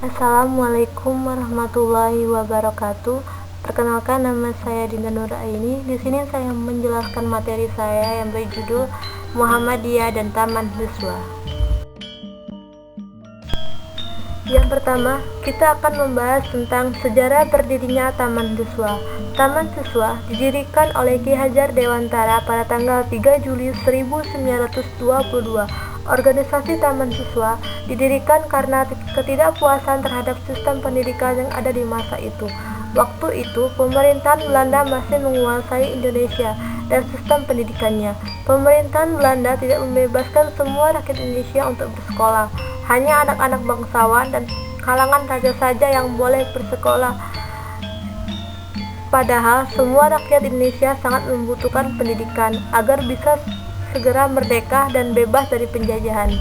Assalamualaikum warahmatullahi wabarakatuh. Perkenalkan, nama saya Dinda Nuraini. Di sini saya menjelaskan materi saya yang berjudul Muhammadiyah dan Taman Siswa. Yang pertama, kita akan membahas tentang sejarah berdirinya Taman Siswa. Taman Siswa didirikan oleh Ki Hajar Dewantara pada tanggal 3 Juli 1922. Organisasi Taman Siswa didirikan karena ketidakpuasan terhadap sistem pendidikan yang ada di masa itu. Waktu itu, pemerintahan Belanda masih menguasai Indonesia dan sistem pendidikannya. Pemerintahan Belanda tidak membebaskan semua rakyat Indonesia untuk bersekolah. Hanya anak-anak bangsawan dan kalangan raja saja yang boleh bersekolah. Padahal semua rakyat Indonesia sangat membutuhkan pendidikan agar bisa segera merdeka dan bebas dari penjajahan.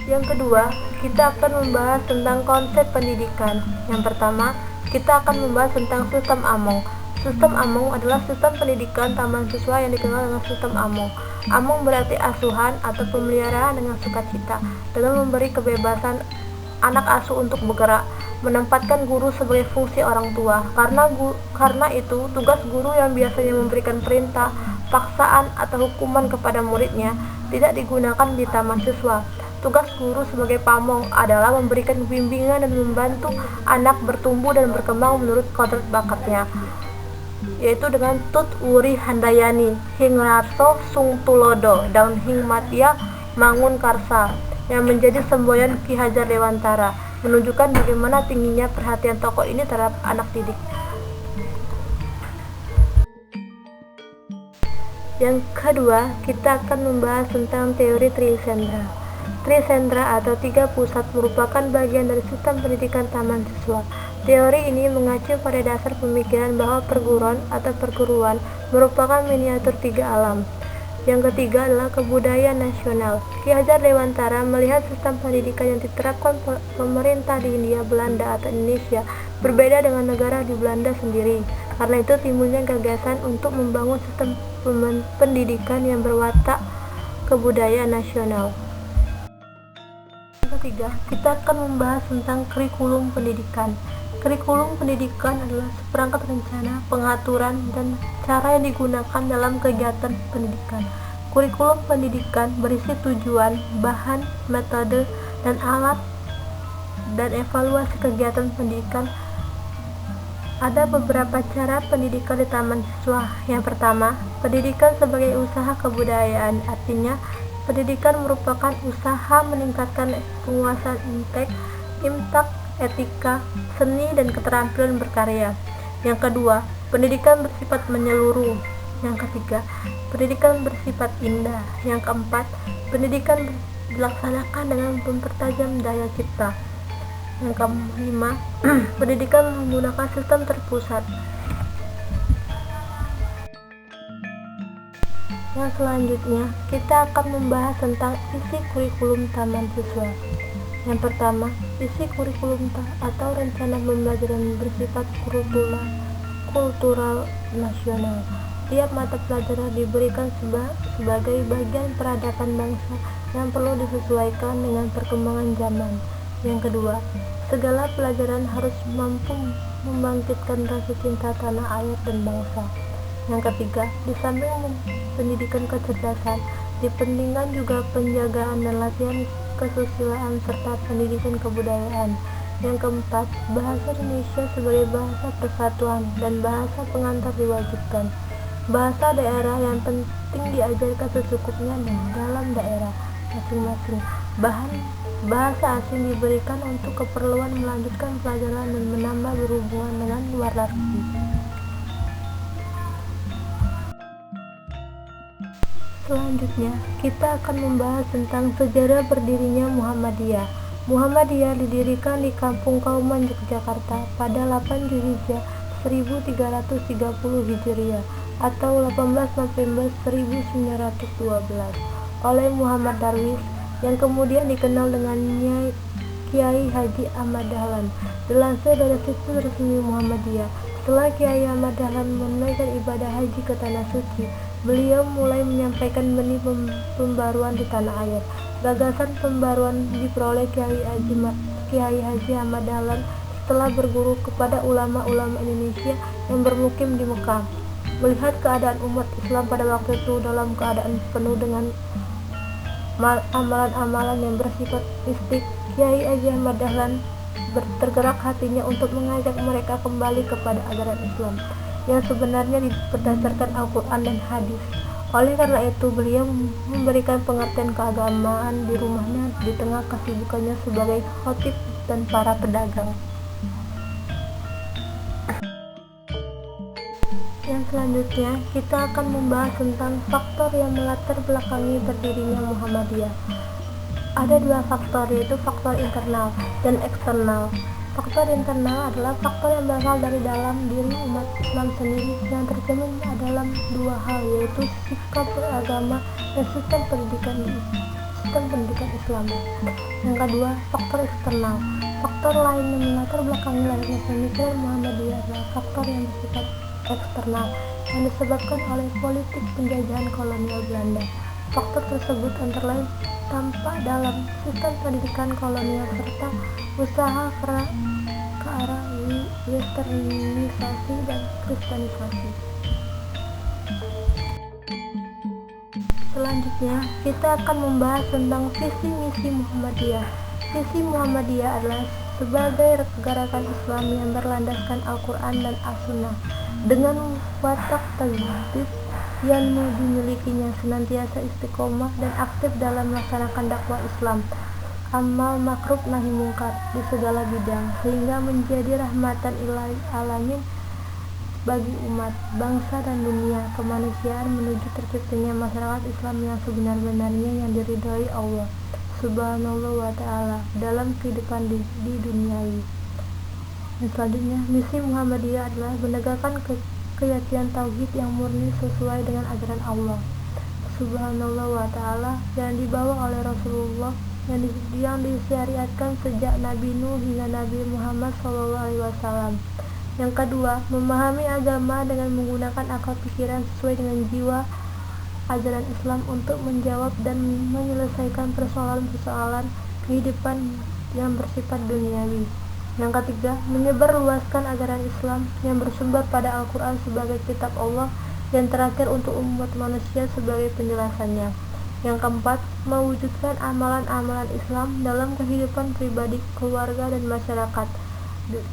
Yang kedua, kita akan membahas tentang konsep pendidikan. Yang pertama, kita akan membahas tentang sistem Among. Sistem Among adalah sistem pendidikan taman siswa yang dikenal dengan sistem Among. Among berarti asuhan atau pemeliharaan dengan sukacita, dengan memberi kebebasan anak asuh untuk bergerak, menempatkan guru sebagai fungsi orang tua. Karena itu, tugas guru yang biasanya memberikan perintah, paksaan, atau hukuman kepada muridnya tidak digunakan di taman siswa. Tugas guru sebagai pamong adalah memberikan bimbingan dan membantu anak bertumbuh dan berkembang menurut kodrat bakatnya, yaitu dengan Tut Wuri Handayani, Hing Larso Sung Tulodo, dan Hing Matia Mangun Karsa, yang menjadi semboyan Ki Hajar Dewantara, menunjukkan bagaimana tingginya perhatian tokoh ini terhadap anak didik. Yang kedua, kita akan membahas tentang teori Trisendra. Trisendra atau 3 pusat merupakan bagian dari sistem pendidikan taman siswa. Teori ini mengacu pada dasar pemikiran bahwa perguruan atau perguruan merupakan miniatur 3 alam. Yang ketiga adalah kebudayaan nasional. Ki Hajar Dewantara melihat sistem pendidikan yang diterapkan pemerintah di Hindia Belanda atau Indonesia berbeda dengan negara di Belanda sendiri. Karena itu timbulnya gagasan untuk membangun sistem pendidikan yang berwatak kebudayaan nasional. Yang ketiga, kita akan membahas tentang kurikulum pendidikan. Kurikulum pendidikan adalah seperangkat rencana, pengaturan, dan cara yang digunakan dalam kegiatan pendidikan. Kurikulum pendidikan berisi tujuan, bahan, metode, dan alat, dan evaluasi kegiatan pendidikan. Ada beberapa cara pendidikan di taman siswa. Yang pertama, pendidikan sebagai usaha kebudayaan, artinya pendidikan merupakan usaha meningkatkan penguasaan imtak, etika, seni, dan keterampilan berkarya. Yang kedua, pendidikan bersifat menyeluruh. Yang ketiga, pendidikan bersifat indah. Yang keempat, pendidikan dilaksanakan dengan mempertajam daya cipta. Yang kelima, pendidikan menggunakan sistem terpusat. Yang selanjutnya, kita akan membahas tentang isi kurikulum taman siswa. Yang pertama, isi kurikulum atau rencana pembelajaran bersifat kultural nasional. Tiap mata pelajaran diberikan sebagai bagian peradaban bangsa yang perlu disesuaikan dengan perkembangan zaman. Yang kedua, segala pelajaran harus mampu membangkitkan rasa cinta tanah air dan bangsa. Yang ketiga, di samping pendidikan kecerdasan, dipentingkan juga penjagaan dan latihan kesusilaan serta pendidikan kebudayaan. Yang keempat, bahasa Indonesia sebagai bahasa persatuan dan bahasa pengantar diwajibkan. Bahasa daerah yang penting diajarkan secukupnya dalam daerah masing-masing. Bahasa asing diberikan untuk keperluan melanjutkan pelajaran dan menambah berhubungan dengan luar negeri. Selanjutnya, kita akan membahas tentang sejarah berdirinya Muhammadiyah. Muhammadiyah didirikan di Kampung Kauman, Yogyakarta pada 8 Zulhijjah 1330 Hijriah atau 18 November 1912 oleh Muhammad Darwis yang kemudian dikenal dengan Kiai Haji Ahmad Dahlan. Dilansir dari situs resmi Muhammadiyah, setelah Kiai Ahmad Dahlan menunaikan ibadah haji ke Tanah Suci, beliau mulai menyampaikan benih pembaruan di tanah air. Gagasan pembaruan diperoleh Kiai Haji Ahmad Dahlan setelah berguru kepada ulama-ulama Indonesia yang bermukim di Mekah. Melihat keadaan umat Islam pada waktu itu dalam keadaan penuh dengan amalan-amalan yang bersifat mistik, Kiai Haji Ahmad Dahlan tergerak hatinya untuk mengajak mereka kembali kepada ajaran Islam yang sebenarnya berdasarkan Al-Quran dan hadis. Oleh karena itu, beliau memberikan pengertian keagamaan di rumahnya di tengah kesibukannya sebagai khatib dan para pedagang. Yang selanjutnya, kita akan membahas tentang faktor yang melatar belakangi berdirinya Muhammadiyah. Ada dua faktor, yaitu faktor internal dan eksternal. Faktor internal adalah faktor yang berasal dari dalam diri umat Islam sendiri yang tercermin dalam dua hal, yaitu sikap beragama dan sistem pendidikan Islam. Yang kedua, faktor eksternal. Faktor lain yang melatar belakangi lahirnya pemikiran Muhammadiyah adalah faktor yang bersifat eksternal yang disebabkan oleh politik penjajahan kolonial Belanda. Faktor tersebut antara lain tampak dalam sistem pendidikan kolonial serta usaha ke arah westernisasi dan kristenisasi. Selanjutnya, kita akan membahas tentang visi misi Muhammadiyah. Visi Muhammadiyah adalah sebagai gerakan Islam yang berlandaskan Al-Quran dan As-Sunnah dengan watak tajdid yang dimilikinya senantiasa istiqomah dan aktif dalam melaksanakan dakwah Islam, amal makruf nahi mungkar di segala bidang, sehingga menjadi rahmatan ilahi alamin bagi umat, bangsa dan dunia kemanusiaan menuju terciptanya masyarakat Islam yang sebenar-benarnya yang diridhoi Allah Subhanahu wa ta'ala dalam kehidupan di duniawi. Dan selanjutnya, misi Muhammadiyah adalah menegakkan keyakinan tauhid yang murni sesuai dengan ajaran Allah Subhanahu wa ta'ala yang dibawa oleh Rasulullah yang disyariatkan sejak Nabi Nuh hingga Nabi Muhammad SAW. Yang kedua, memahami agama dengan menggunakan akal pikiran sesuai dengan jiwa ajaran Islam untuk menjawab dan menyelesaikan persoalan-persoalan kehidupan yang bersifat duniawi. Yang ketiga, menyebarluaskan ajaran Islam yang bersumber pada Al-Quran sebagai kitab Allah yang terakhir untuk umat manusia sebagai penjelasannya. Yang keempat, mewujudkan amalan-amalan Islam dalam kehidupan pribadi, keluarga, dan masyarakat.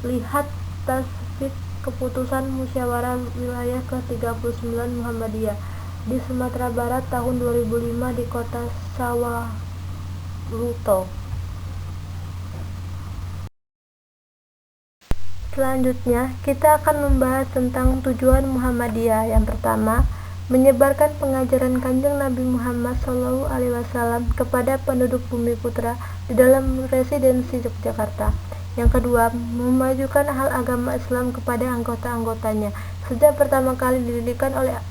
Lihat tasbih keputusan musyawarah wilayah ke-39 Muhammadiyah di Sumatera Barat tahun 2005 di kota Sawaluto. Selanjutnya, kita akan membahas tentang tujuan Muhammadiyah. Yang pertama, menyebarkan pengajaran Kanjeng Nabi Muhammad SAW kepada penduduk Bumi Putra di dalam residensi Yogyakarta. Yang kedua, memajukan hal agama Islam kepada anggota-anggotanya. Sejak pertama kali didirikan oleh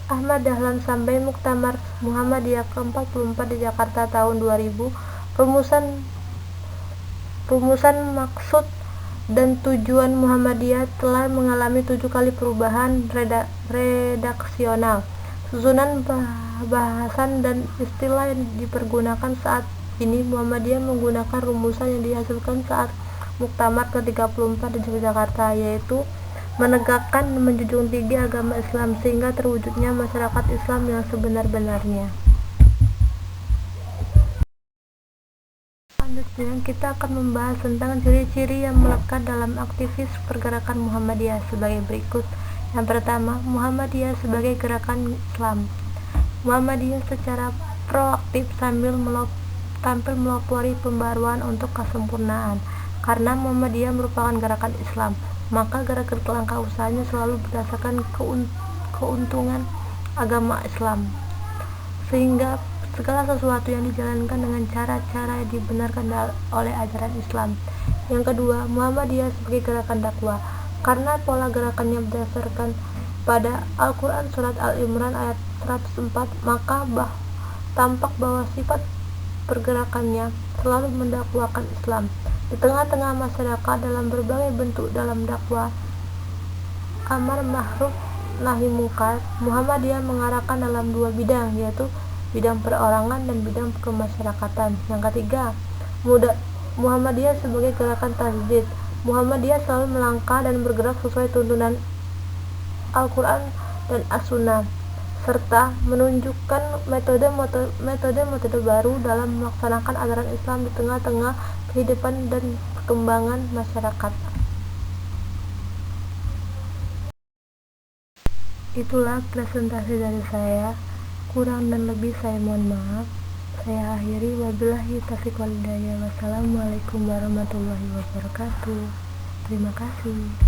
Ahmad Dahlan sampai Muktamar Muhammadiyah ke-44 di Jakarta tahun 2000, rumusan maksud dan tujuan Muhammadiyah telah mengalami 7 kali perubahan redaksional. Susunan bahasan dan istilah yang dipergunakan saat ini Muhammadiyah menggunakan rumusan yang dihasilkan saat Muktamar ke-34 di Jakarta, yaitu menegakkan dan menjunjung tinggi agama Islam sehingga terwujudnya masyarakat Islam yang sebenar-benarnya. Selanjutnya, kita akan membahas tentang ciri-ciri yang melekat dalam aktivis pergerakan Muhammadiyah sebagai berikut. Yang pertama, Muhammadiyah sebagai gerakan Islam. Muhammadiyah secara proaktif tampil melopori pembaruan untuk kesempurnaan. Karena Muhammadiyah merupakan gerakan Islam, maka gerakan langkah usahanya selalu berdasarkan keuntungan agama Islam, sehingga segala sesuatu yang dijalankan dengan cara-cara yang dibenarkan oleh ajaran Islam. Yang kedua, Muhammadiyah sebagai gerakan dakwah. Karena pola gerakannya berdasarkan pada Al-Quran Surat Al-Imran ayat 104, maka tampak bahwa sifat pergerakannya selalu mendakwakan Islam di tengah-tengah masyarakat dalam berbagai bentuk. Dalam dakwah amar ma'ruf nahi mungkar, Muhammadiyah mengarahkan dalam 2 bidang, yaitu bidang perorangan, dan bidang kemasyarakatan. Yang ketiga, Muhammadiyah sebagai gerakan tajdid. Muhammadiyah selalu melangkah dan bergerak sesuai tuntunan Al-Quran dan As-Sunnah, serta menunjukkan metode-metode baru dalam melaksanakan ajaran Islam di tengah-tengah kehidupan dan perkembangan masyarakat. Itulah presentasi dari saya. Kurang dan lebih saya mohon maaf. Saya akhiri, wabillahi taufiq wal hidayah. Wassalamualaikum warahmatullahi wabarakatuh. Terima kasih.